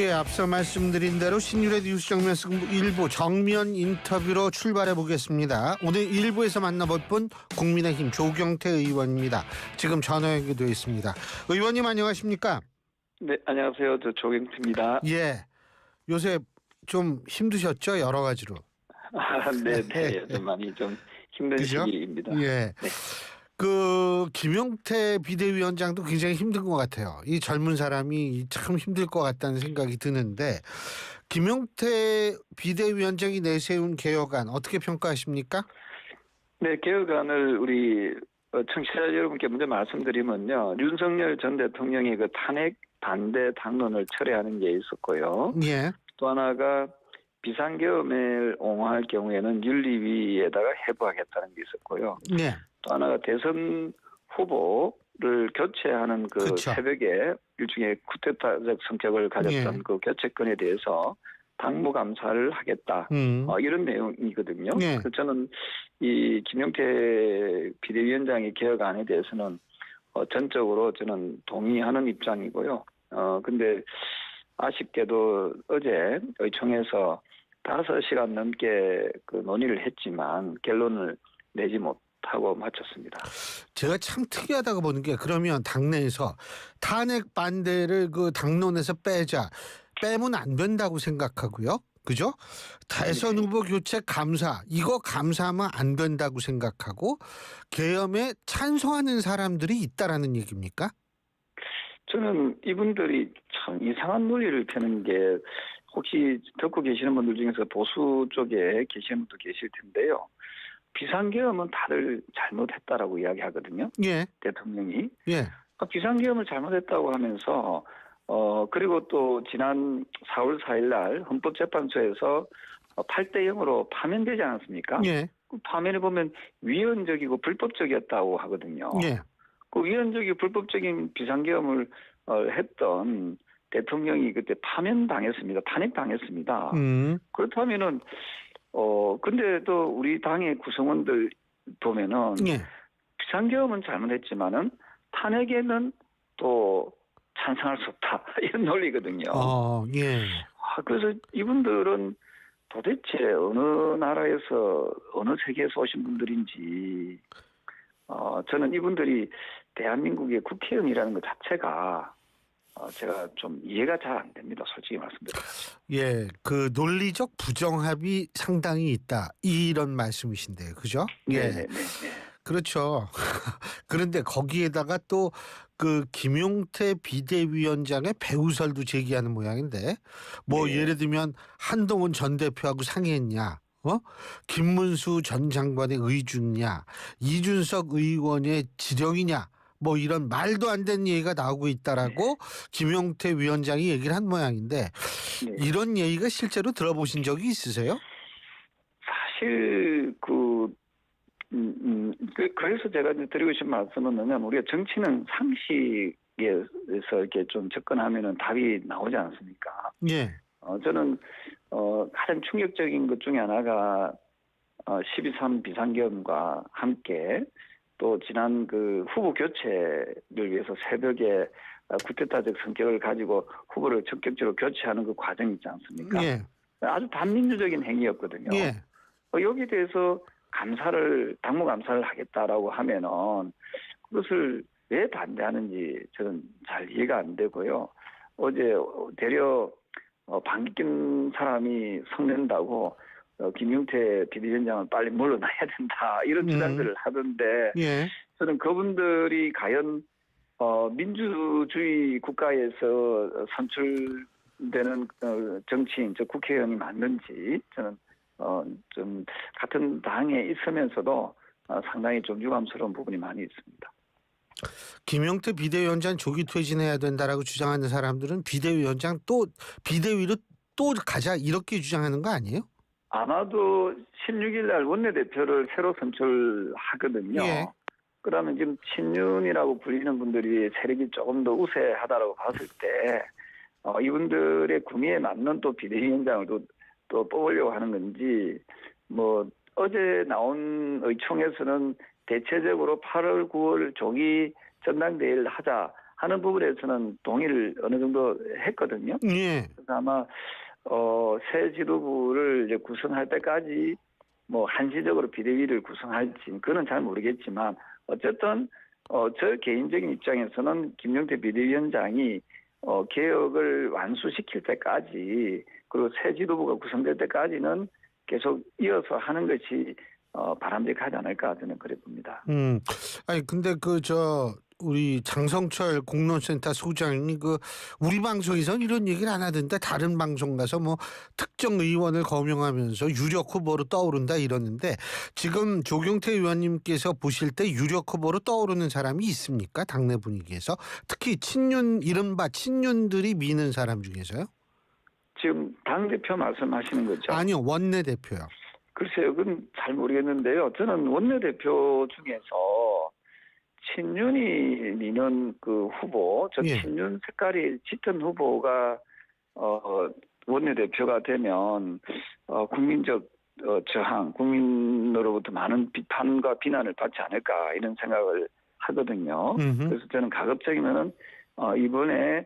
예, 앞서 말씀드린 대로 신유래 뉴스 정면 승부 1부 정면 인터뷰로 출발해 보겠습니다. 오늘 1부에서 만나볼 분 국민의힘 조경태 의원입니다. 지금 전화 연결되어 있습니다. 의원님 안녕하십니까? 네, 안녕하세요. 저 조경태입니다. 예, 요새 좀 힘드셨죠? 여러 가지로. 네, 네. 좀 많이 좀 힘든 그죠? 시기입니다. 예. 네. 김용태 비대위원장도 굉장히 힘든 것 같아요. 이 젊은 사람이 참 힘들 것 같다는 생각이 드는데 김용태 비대위원장이 내세운 개혁안 어떻게 평가하십니까? 네, 개혁안을 우리 청취자 여러분께 먼저 말씀드리면요. 윤석열 전 대통령이 그 탄핵 반대 당론을 철회하는 게 있었고요. 예. 또 하나가 비상계엄을 옹호할 경우에는 윤리위에다가 해부하겠다는 게 있었고요. 예. 또 하나가 대선 후보를 교체하는 그 그쵸. 새벽에 일종의 쿠데타적 성격을 가졌던 예. 그 교체권에 대해서 당무 감사를 하겠다. 이런 내용이거든요. 예. 그래서 저는 이 김용태 비대위원장의 개혁안에 대해서는 전적으로 저는 동의하는 입장이고요. 근데 아쉽게도 어제 의총에서 5시간 넘게 그 논의를 했지만 결론을 내지 못하고 마쳤습니다. 제가 참 특이하다고 보는 게 그러면 당내에서 탄핵 반대를 그 당론에서 빼면 안 된다고 생각하고요. 그죠? 대선 네. 후보 교체 감사 이거 감사하면 안 된다고 생각하고 계엄에 찬성하는 사람들이 있다라는 얘기입니까? 저는 이분들이 참 이상한 논리를 펴는 게 혹시 듣고 계시는 분들 중에서 보수 쪽에 계시는 분도 계실 텐데요. 비상계엄은 다들 잘못했다라고 이야기하거든요. 예. 대통령이. 예. 비상계엄을 잘못했다고 하면서 그리고 또 지난 4월 4일 날 헌법재판소에서 8대 0으로 파면되지 않았습니까? 예. 그 파면을 보면 위헌적이고 불법적이었다고 하거든요. 예. 그 위헌적이고 불법적인 비상계엄을 했던 대통령이 그때 파면당했습니다. 탄핵당했습니다. 그렇다면은 근데 또 우리 당의 구성원들 보면은 예. 비상계엄은 잘못했지만은 탄핵에는 또 찬성할 수 없다 이런 논리거든요. 예. 그래서 이분들은 도대체 어느 나라에서 어느 세계에서 오신 분들인지 저는 이분들이 대한민국의 국회의원이라는 것 자체가 제가 좀 이해가 잘 안 됩니다. 솔직히 말씀드려요. 예. 그 논리적 부정합이 상당히 있다. 이런 말씀이신데요. 그죠? 예. 네. 그렇죠. 그런데 거기에다가 또 그 김용태 비대위원장의 배우설도 제기하는 모양인데 뭐 네. 예를 들면 한동훈 전 대표하고 상의했냐? 김문수 전 장관의 의중이냐? 이준석 의원의 지령이냐? 뭐 이런 말도 안 되는 얘기가 나오고 있다라고 김용태 위원장이 얘기를 한 모양인데 네. 이런 얘기가 실제로 들어보신 적이 있으세요? 사실 그래서 제가 이제 드리고 싶은 말씀은 뭐냐면 우리가 정치는 상식에서 이렇게 좀 접근하면은 답이 나오지 않습니까? 예. 저는 가장 충격적인 것 중에 하나가 12.3 비상계엄과 함께 또 지난 그 후보 교체를 위해서 새벽에 쿠데타적 성격을 가지고 후보를 적극적으로 교체하는 그 과정이 있지 않습니까? 예. 아주 반민주적인 행위였거든요. 예. 여기에 대해서 당무 감사를 하겠다라고 하면은 그것을 왜 반대하는지 저는 잘 이해가 안 되고요. 어제 되려 반긴 사람이 성낸다고 김용태 비대위원장은 빨리 물러나야 된다 이런 주장들을 하던데 예. 저는 그분들이 과연 민주주의 국가에서 선출되는 정치인, 즉 국회의원이 맞는지 저는 좀 같은 당에 있으면서도 상당히 좀 유감스러운 부분이 많이 있습니다. 김용태 비대위원장 조기 퇴진해야 된다라고 주장하는 사람들은 비대위원장 비대위로 또 가자 이렇게 주장하는 거 아니에요? 아마도 16일 날 원내대표를 새로 선출하거든요. 예. 그러면 지금 친윤이라고 불리는 분들이 세력이 조금 더 우세하다라고 봤을 때 이분들의 구미에 맞는 또 비대위원장을 또 뽑으려고 하는 건지 뭐 어제 나온 의총에서는 대체적으로 8월 9월 조기 전당대회를 하자 하는 부분에서는 동의를 어느 정도 했거든요. 예. 그래서 아마 새 지도부를 이제 구성할 때까지 뭐 한시적으로 비대위를 구성할지 그거는 잘 모르겠지만 어쨌든 저 개인적인 입장에서는 김용태 비대위원장이 개혁을 완수시킬 때까지 그리고 새 지도부가 구성될 때까지는 계속 이어서 하는 것이 바람직하지 않을까 저는 그래 봅니다. 아니 근데 우리 장성철 공론센터 소장이 우리 방송에선 이런 얘기를 안 하던데 다른 방송 가서 뭐 특정 의원을 거명하면서 유력 후보로 떠오른다 이러는데 지금 조경태 의원님께서 보실 때 유력 후보로 떠오르는 사람이 있습니까? 당내 분위기에서 특히 이른바 친윤들이 미는 사람 중에서요? 지금 당대표 말씀하시는 거죠? 아니요, 원내대표요. 글쎄요, 그건 잘 모르겠는데요. 저는 원내대표 중에서 친윤이 미는 그 후보, 예. 친윤 색깔이 짙은 후보가 원내대표가 되면 국민적 저항, 국민으로부터 많은 비판과 비난을 받지 않을까 이런 생각을 하거든요. 음흠. 그래서 저는 가급적이면은 이번에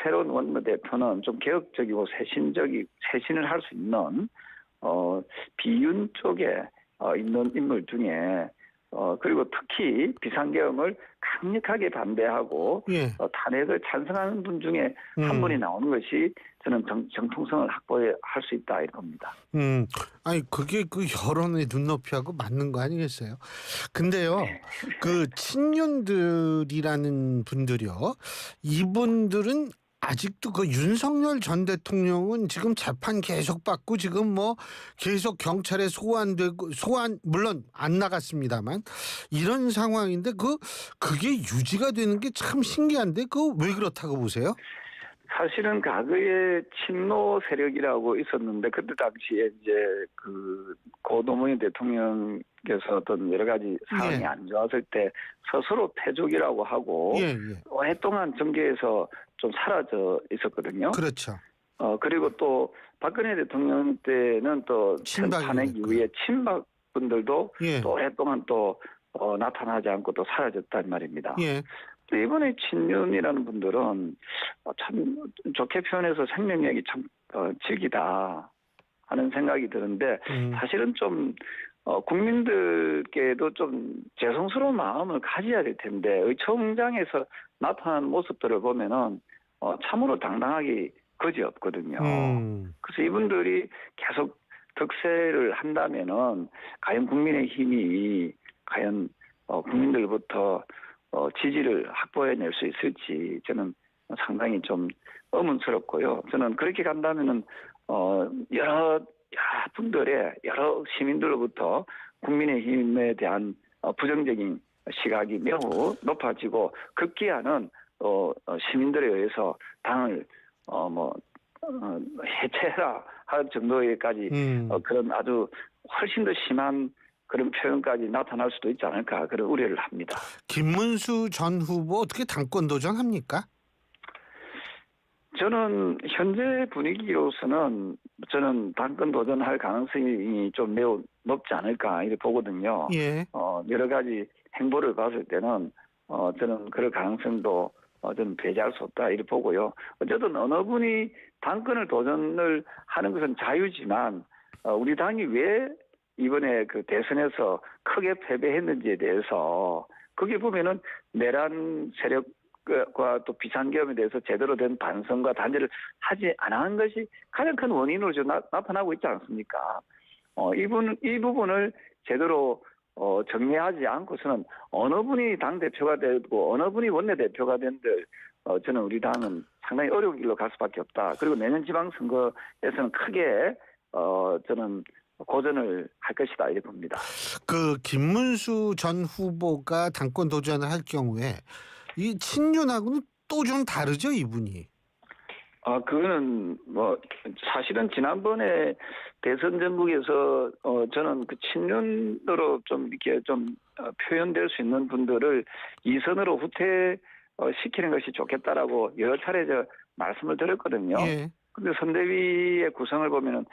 새로운 원내대표는 좀 개혁적이고 세신을 할 수 있는 비윤 쪽에 있는 인물 중에 그리고 특히 비상계엄을 강력하게 반대하고 예. 탄핵을 찬성하는 분 중에 한 분이 나오는 것이 저는 정통성을 확보할 수 있다 이겁니다. 아니 그게 여론의 눈높이하고 맞는 거 아니겠어요? 근데요, 친윤들이라는 분들이요, 이분들은 아직도 윤석열 전 대통령은 지금 재판 계속 받고 지금 뭐 계속 경찰에 물론 안 나갔습니다만 이런 상황인데 그게 유지가 되는 게 참 신기한데 왜 그렇다고 보세요? 사실은 과거에 친노 세력이라고 있었는데 그때 당시에 이제 고 노무현 대통령께서 어떤 여러 가지 상황이 예. 안 좋았을 때 스스로 패족이라고 하고 예. 오랫동안 정계에서 좀 사라져 있었거든요. 그렇죠. 그리고 또 박근혜 대통령 때는 또 탄핵 이후에 친박분들도 예. 또 오랫동안 또 나타나지 않고 또 사라졌단 말입니다. 예. 또 이번에 친윤이라는 분들은 참 좋게 표현해서 생명력이 참 질기다 하는 생각이 드는데 사실은 좀 국민들께도 좀 죄송스러운 마음을 가져야 될 텐데 의총장에서 나타난 모습들을 보면은 참으로 당당하기 그지없거든요. 그래서 이분들이 계속 득세를 한다면은 과연 국민의힘이 과연 국민들부터 지지를 확보해낼 수 있을지 저는 상당히 좀 의문스럽고요. 저는 그렇게 간다면은 여러 여러 시민들로부터 국민의힘에 대한 부정적인 시각이 매우 높아지고 급기야는 시민들에 의해서 당을 해체해라 할 정도에까지 그런 아주 훨씬 더 심한 그런 표현까지 나타날 수도 있지 않을까 그런 우려를 합니다. 김문수 전 후보 어떻게 당권 도전합니까? 저는 현재 분위기로서는 저는 당권 도전할 가능성이 좀 매우 높지 않을까 이렇게 보거든요. 예. 여러 가지 행보를 봤을 때는 저는 그럴 가능성도 저는 배제할 수 없다 이렇게 보고요. 어쨌든 어느 분이 당권을 도전을 하는 것은 자유지만 우리 당이 왜 이번에 대선에서 크게 패배했는지에 대해서 거기 보면은 내란 세력과 또 비상계엄에 대해서 제대로 된 반성과 단죄를 하지 않은 것이 가장 큰 원인으로 지금 나타나고 있지 않습니까? 이 부분을 제대로 정리하지 않고서는 어느 분이 당대표가 되고 어느 분이 원내대표가 된들 저는 우리 당은 상당히 어려운 길로 갈 수밖에 없다. 그리고 내년 지방선거에서는 크게 저는 고전을 할 것이다 이렇게 봅니다. 김문수 전 후보가 당권 도전을 할 경우에 이 친윤하고는 또 좀 다르죠, 이분이? 그거는 사실은 지난번에 대선 전국에서 저는 친윤으로 좀 이렇게 좀 표현될 수 있는 분들을 이선으로 후퇴 시키는 것이 좋겠다라고 여러 차례 말씀을 드렸거든요. 예. 근데 선대위의 구성을 보면은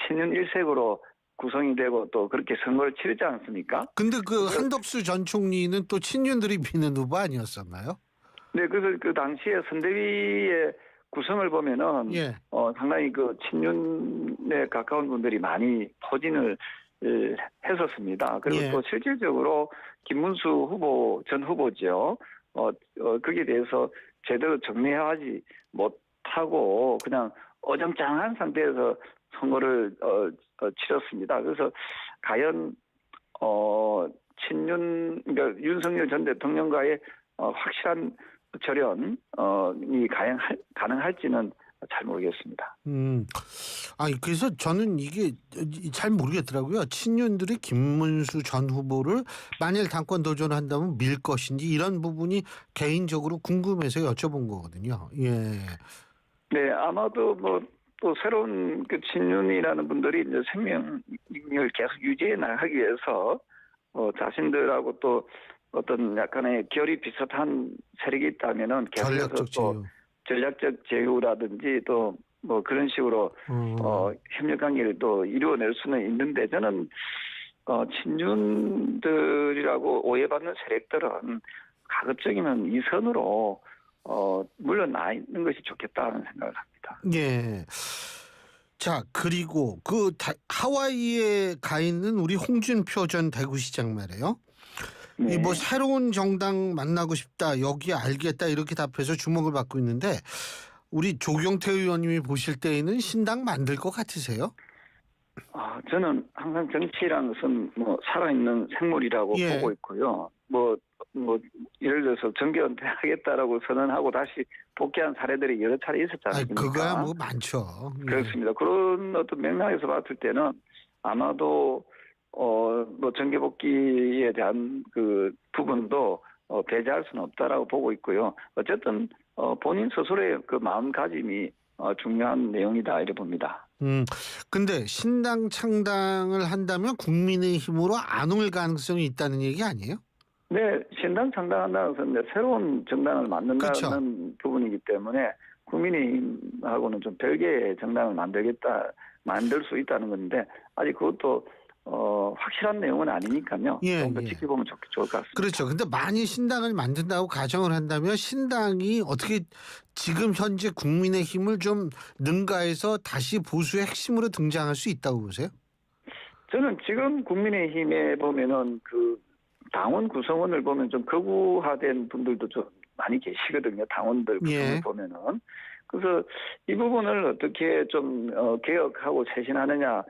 친윤 일색으로 구성이 되고 또 그렇게 선거를 치르지 않습니까? 근데 한덕수 전 총리는 또 친윤들이 미는 후보 아니었었나요? 네, 그래서 그 당시에 선대위의 구성을 보면은 예. 상당히 그 친윤에 가까운 분들이 많이 포진을 했었습니다. 그리고 예. 또 실질적으로 김문수 후보 전 후보죠. 거기에 대해서 제대로 정리하지 못하고 그냥 어정쩡한 상태에서 선거를 치렀습니다. 그래서 과연 그러니까 윤석열 전 대통령과의 확실한 절연이 가능할지는 잘 모르겠습니다. 아니 그래서 저는 이게 잘 모르겠더라고요. 친윤들이 김문수 전 후보를 만일 당권 도전한다면 밀 것인지 이런 부분이 개인적으로 궁금해서 여쭤본 거거든요. 예. 네, 아마도 뭐 또 새로운 그 친윤이라는 분들이 이제 생명을 계속 유지해 나가기 위해서 자신들하고 또 어떤 약간의 결이 비슷한 세력이 있다면은 계속해서 전략적 또 제휴. 전략적 제휴라든지 또 뭐 그런 식으로 협력 관계를 또 이루어낼 수는 있는데 저는 친윤들이라고 오해받는 세력들은 가급적이면 이 선으로 물러나 있는 것이 좋겠다는 생각을 합니다. 예. 자 그리고 그 하와이에 가 있는 우리 홍준표 전 대구시장 말이에요. 이 네. 뭐 새로운 정당 만나고 싶다 여기 알겠다 이렇게 답해서 주목을 받고 있는데 우리 조경태 의원님이 보실 때에는 신당 만들 것 같으세요? 저는 항상 정치라는 것은 뭐 살아있는 생물이라고 예. 보고 있고요. 뭐 예를 들어서 정계 은퇴하겠다라고 선언하고 다시 복귀한 사례들이 여러 차례 있었지 않습니까? 그거야 뭐 많죠. 예. 그렇습니다. 그런 어떤 맥락에서 봤을 때는 아마도 뭐 정계 복귀에 대한 그 부분도 배제할 수는 없다라고 보고 있고요. 어쨌든 본인 스스로의 그 마음가짐이 중요한 내용이다 이렇게 봅니다. 근데 신당 창당을 한다면 국민의힘으로 안 올 가능성이 있다는 얘기 아니에요? 네, 신당 창당한다는 것은 이제 새로운 정당을 만든다는 그렇죠. 부분이기 때문에 국민의힘하고는 좀 별개의 정당을 만들 수 있다는 건데 아직 그것도 확실한 내용은 아니니까요. 예, 좀 더 예. 지켜보면 좋을 것 같습니다. 그렇죠. 근데 만일 신당을 만든다고 가정을 한다면 신당이 어떻게 지금 현재 국민의힘을 좀 능가해서 다시 보수의 핵심으로 등장할 수 있다고 보세요? 저는 지금 국민의힘에 보면은 그 당원 구성원을 보면 좀 극우화된 분들도 좀 많이 계시거든요. 당원들 구성을 예. 보면은. 그래서 이 부분을 어떻게 좀 개혁하고 쇄신하느냐가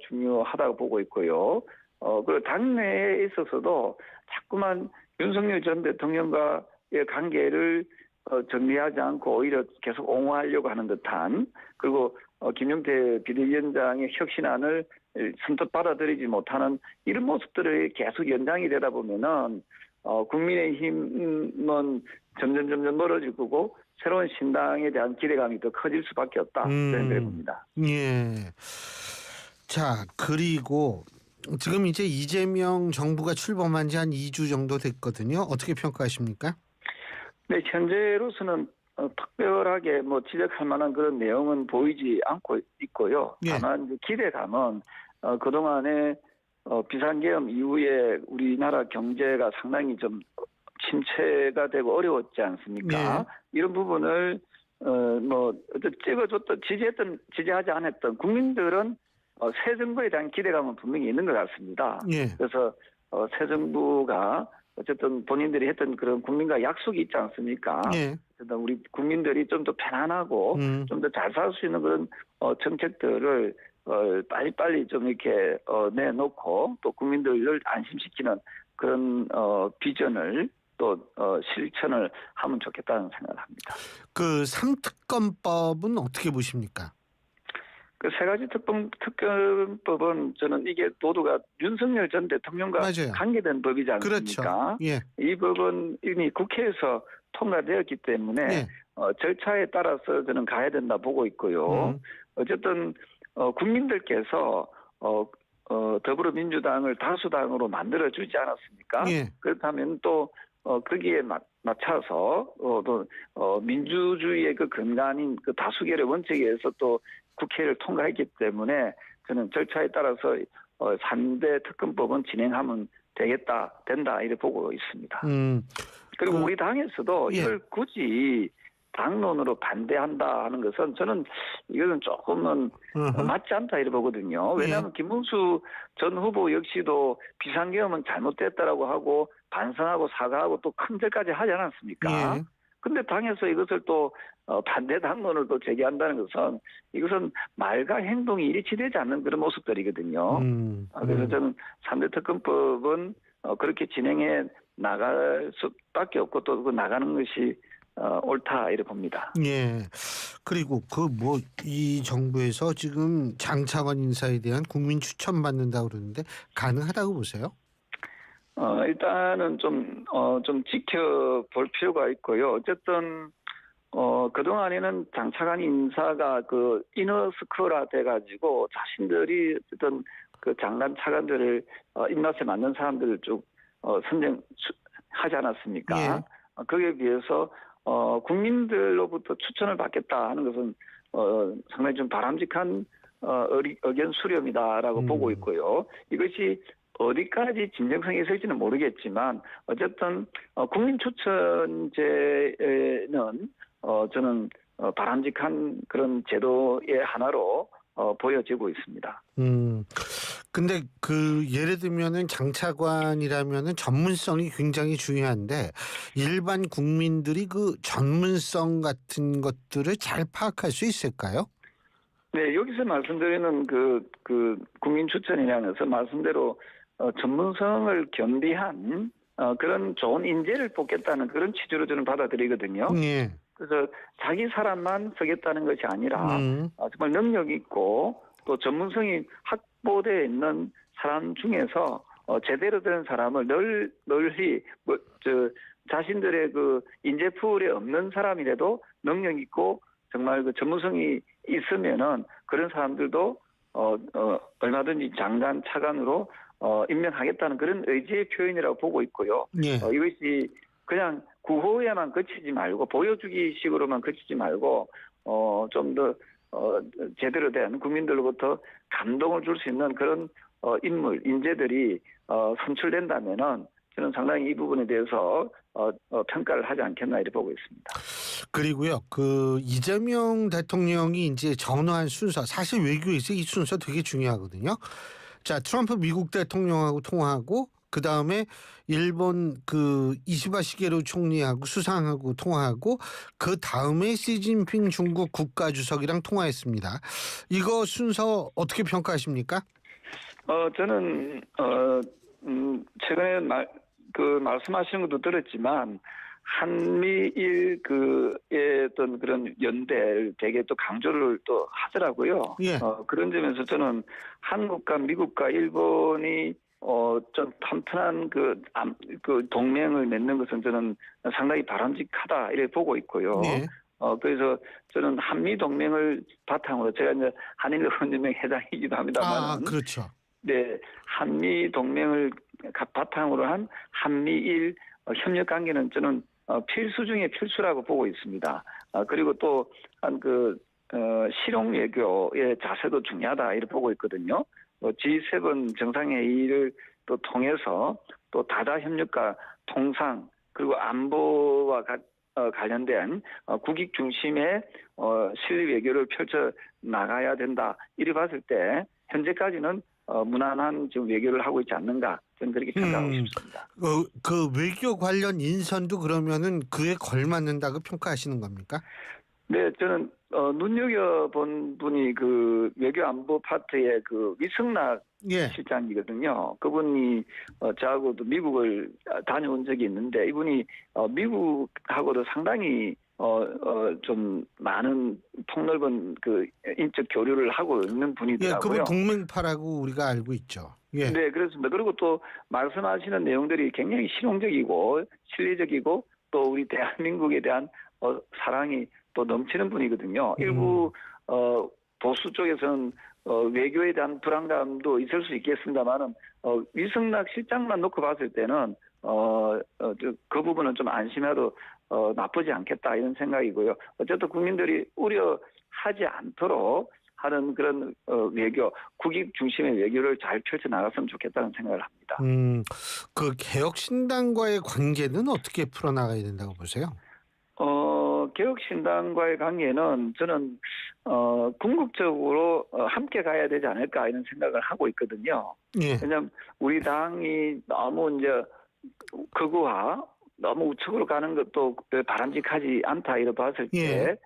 중요하다고 보고 있고요. 그리고 당내에 있어서도 자꾸만 윤석열 전 대통령과의 관계를 정리하지 않고 오히려 계속 옹호하려고 하는 듯한 그리고 김용태 비대위원장의 혁신안을 선뜻 받아들이지 못하는 이런 모습들이 계속 연장이 되다 보면은 국민의힘은 점점 멀어질 거고 새로운 신당에 대한 기대감이 더 커질 수밖에 없다 생각해 봅니다. 예. 자 그리고 지금 이제 이재명 정부가 출범한 지 한 2주 정도 됐거든요. 어떻게 평가하십니까? 네, 현재로서는 특별하게 뭐 지적할 만한 그런 내용은 보이지 않고 있고요. 예. 다만 이제 기대감은 그동안에 비상계엄 이후에 우리나라 경제가 상당히 좀 침체가 되고 어려웠지 않습니까? 예. 이런 부분을 찍어줬던 지지하지 않았던 국민들은 새 정부에 대한 기대감은 분명히 있는 것 같습니다. 예. 그래서 새 정부가 어쨌든 본인들이 했던 그런 국민과 약속이 있지 않습니까? 예. 우리 국민들이 좀 더 편안하고 좀 더 잘 살 수 있는 그런 정책들을 빨리빨리 좀 이렇게 내놓고 또 국민들을 안심시키는 그런 비전을 또 실천을 하면 좋겠다는 생각을 합니다. 그 3특검법은 어떻게 보십니까? 그 세 가지 특검법은 저는 이게 모두가 윤석열 전 대통령과 맞아요. 관계된 법이지 않습니까? 그렇죠. 예. 이 법은 이미 국회에서 통과되었기 때문에 예. 절차에 따라서 저는 가야 된다 보고 있고요. 어쨌든 국민들께서 더불어민주당을 다수당으로 만들어주지 않았습니까? 예. 그렇다면 또 거기에 맞춰서 또 민주주의의 그 근간인 그 다수결의 원칙에 의해서 또 국회를 통과했기 때문에 저는 절차에 따라서 3대 특검법은 진행하면 된다 이렇게 보고 있습니다. 그리고 그- 우리 당에서도 예. 이걸 굳이 당론으로 반대한다 하는 것은 저는 이것은 조금은 어허. 맞지 않다 이래 보거든요. 예. 왜냐하면 김문수 전 후보 역시도 비상계엄은 잘못됐다라고 하고 반성하고 사과하고 또 큰 절까지 하지 않았습니까? 예. 근데 당에서 이것을 또 반대 당론을 또 제기한다는 것은 이것은 말과 행동이 일치되지 않는 그런 모습들이거든요. 그래서 저는 3대 특검법은 그렇게 진행해 나갈 수밖에 없고 또 그 나가는 것이 옳다 이렇게 봅니다. 예. 그리고 그 뭐 이 정부에서 지금 장차관 인사에 대한 국민 추천 받는다고 그러는데 가능하다고 보세요? 일단은 좀 지켜볼 필요가 있고요. 어쨌든 그동안에는 장차관 인사가 그 이너스크라 돼가지고 자신들이 어쨌든 그 장관 차관들을 입맛에 맞는 사람들을 쭉 선정하지 않았습니까? 예. 거기에 비해서 국민들로부터 추천을 받겠다 하는 것은 상당히 좀 바람직한 의견 수렴이다라고 보고 있고요. 이것이 어디까지 진정성이 있을지는 모르겠지만 어쨌든 국민 추천제는 저는 바람직한 그런 제도의 하나로 보여지고 있습니다. 근데 그 예를 들면은 장차관이라면은 전문성이 굉장히 중요한데 일반 국민들이 그 전문성 같은 것들을 잘 파악할 수 있을까요? 네, 여기서 말씀드리는 그 국민 추천이라면서 말씀대로 전문성을 겸비한 그런 좋은 인재를 뽑겠다는 그런 취지로 저는 받아들이거든요. 예. 그래서 자기 사람만 쓰겠다는 것이 아니라 정말 능력 있고 또 전문성이 확보되어 있는 사람 중에서 제대로 된 사람을 널리 자신들의 그 인재풀에 없는 사람이라도 능력 있고 정말 그 전문성이 있으면은 그런 사람들도 얼마든지 장관 차관으로 임명하겠다는 그런 의지의 표현이라고 보고 있고요. 예. 이것이 그냥 구호에만 그치지 말고 보여주기 식으로만 그치지 말고 좀 더 제대로 된 국민들로부터 감동을 줄 수 있는 그런 인재들이 선출된다면은 저는 상당히 이 부분에 대해서 평가를 하지 않겠나 이렇게 보고 있습니다. 그리고요, 그 이재명 대통령이 이제 전화한 순서, 사실 외교에서 이 순서 되게 중요하거든요. 자, 트럼프 미국 대통령하고 통화하고, 그 다음에 일본 그 이시바 시게루 총리하고 수상하고 통화하고, 그 다음에 시진핑 중국 국가주석이랑 통화했습니다. 이거 순서 어떻게 평가하십니까? 저는 최근에 말씀하시는 것도 들었지만 한미일 그의 어떤 그런 연대를 되게 또 강조를 또 하더라고요. 예. 그런 점에서 저는 한국과 미국과 일본이 좀 튼튼한 그 동맹을 맺는 것은 저는 상당히 바람직하다 이렇게 보고 있고요. 예. 그래서 저는 한미 동맹을 바탕으로 제가 이제 한일연맹 회장이기도 합니다만, 그렇죠. 네, 한미 동맹을 바탕으로 한 한미일 협력 관계는 저는 필수 중에 필수라고 보고 있습니다. 그리고 또 한 실용 외교의 자세도 중요하다 이렇게 보고 있거든요. G7 정상회의를 또 통해서 또 다자 협력과 통상 그리고 안보와 관련된 국익 중심의 실리 외교를 펼쳐 나가야 된다. 이래 봤을 때 현재까지는 무난한 지금 외교를 하고 있지 않는가 저는 그렇게 평가하고 싶습니다. 그 외교 관련 인선도 그러면은 그에 걸맞는다고 평가하시는 겁니까? 네, 저는 눈여겨본 분이 그 외교안보 파트의 그 위성락 예. 실장이거든요. 그분이 저하고도 미국을 다녀온 적이 있는데 이분이 미국하고도 상당히 좀 많은 폭넓은 그 인적 교류를 하고 있는 분이더라고요. 예, 그분 동맹파라고 우리가 알고 있죠. 예. 네, 그렇습니다. 그리고 또 말씀하시는 내용들이 굉장히 실용적이고 실리적이고 또 우리 대한민국에 대한 사랑이 또 넘치는 분이거든요. 일부 보수 쪽에서는 외교에 대한 불안감도 있을 수 있겠습니다만은 위성락 실장만 놓고 봤을 때는 그 부분은 좀 안심해도 나쁘지 않겠다 이런 생각이고요. 어쨌든 국민들이 우려하지 않도록 하는 그런 외교, 국익 중심의 외교를 잘 펼쳐 나갔으면 좋겠다는 생각을 합니다. 그 개혁신당과의 관계는 어떻게 풀어나가야 된다고 보세요? 개혁신당과의 관계는 저는 궁극적으로 함께 가야 되지 않을까 이런 생각을 하고 있거든요. 예. 왜냐하면 우리 당이 너무 이제 극우화, 너무 우측으로 가는 것도 바람직하지 않다 이렇게 봤을 때 예.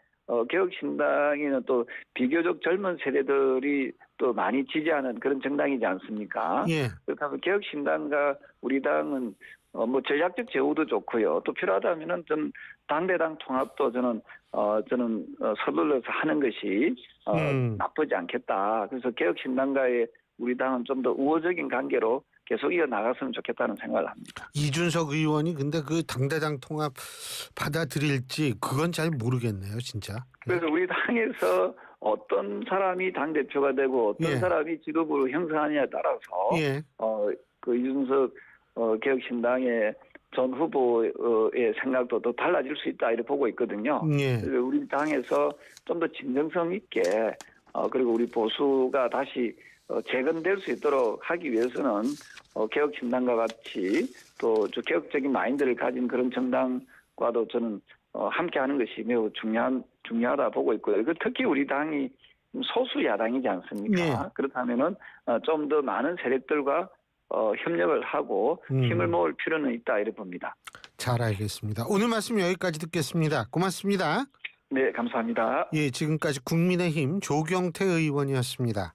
개혁신당에는 또 비교적 젊은 세대들이 또 많이 지지하는 그런 정당이지 않습니까? 예. 그렇다면 개혁신당과 우리 당은 뭐 전략적 제후도 좋고요. 또 필요하다면은 좀 당대당 통합도 저는 서둘러서 하는 것이 나쁘지 않겠다. 그래서 개혁신당과의 우리 당은 좀 더 우호적인 관계로 계속 이어 나갔으면 좋겠다는 생각을 합니다. 이준석 의원이 근데 그 당대당 통합 받아들일지 그건 잘 모르겠네요, 진짜. 그래서 우리 당에서 어떤 사람이 당 대표가 되고 어떤 예. 사람이 지도부를 형성하느냐에 따라서 예. 그 이준석 개혁신당의 전 후보의 생각도 또 달라질 수 있다 이렇게 보고 있거든요. 예. 그래서 우리 당에서 좀 더 진정성 있게 그리고 우리 보수가 다시 재건될 수 있도록 하기 위해서는 개혁신당과 같이 또 개혁적인 마인드를 가진 그런 정당과도 저는 함께하는 것이 매우 중요하다 보고 있고요. 특히 우리 당이 소수 야당이지 않습니까? 예. 그렇다면은 좀 더 많은 세력들과 협력을 하고 힘을 모을 필요는 있다 이렇게 봅니다. 잘 알겠습니다. 오늘 말씀 여기까지 듣겠습니다. 고맙습니다. 네, 감사합니다. 예, 지금까지 국민의힘 조경태 의원이었습니다.